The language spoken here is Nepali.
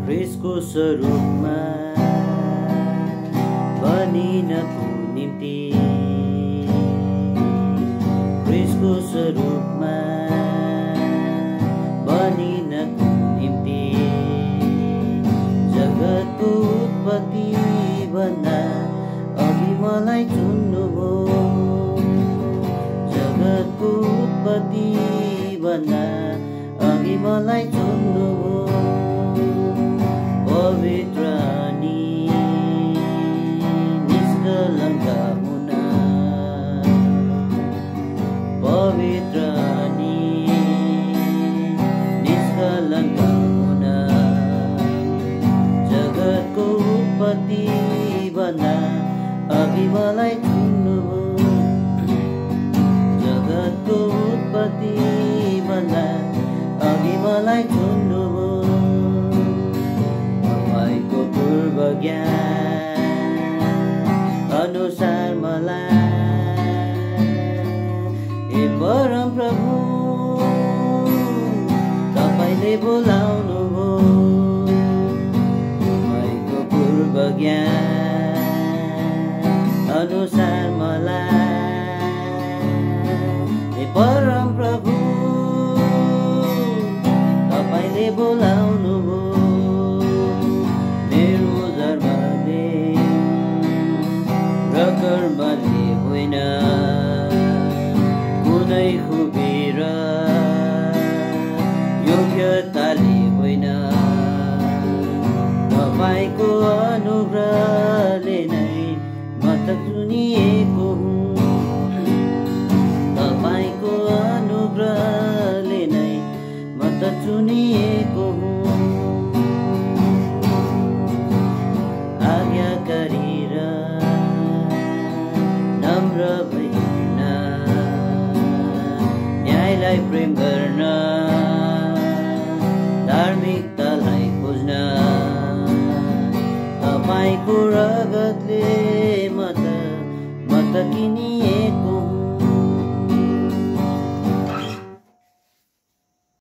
ख्रिस्टको स्वरूपमा बनिनको निम्ति, ख्रिस्टको स्वरूपमा बनिनको निम्ति जगतको उत्पत्ति भन्दा अघि मलाई चुन्नुभयो। जगतको उत्पत्ति भन्दा अघि मलाई चुन्नुभयो। पवित्र अनि निष्कलङ्क हुन, पवित्र अनि निष्कलङ्क हुन जगतको उत्पत्ति भन्दा अघि मलाई चुन्नुभयो। जगतको उत्पत्ति भन्दा अघि मलाई चुन्नुभयो। तपाईँको पूर्व ज्ञान अनुसार मलाई हे परम प्रभु तपाईँले बोलाउनुभयो। तपाईँको पूर्व ज्ञान अनुसार मलाई हे परम प्रभु तपाईँले बोलाउनुभयो। मेरो धर्मले र कर्मले होइन, कुनै खुबी र योग्यताले होइन, तपाईँको अनुग्रहले नै म त चुनिएको हुँ। तपाईँको अनुग्रहले नै म त चुनिएको हुँ। आज्ञाकारी र नम्र भइन न्यायलाई प्रेम गर्न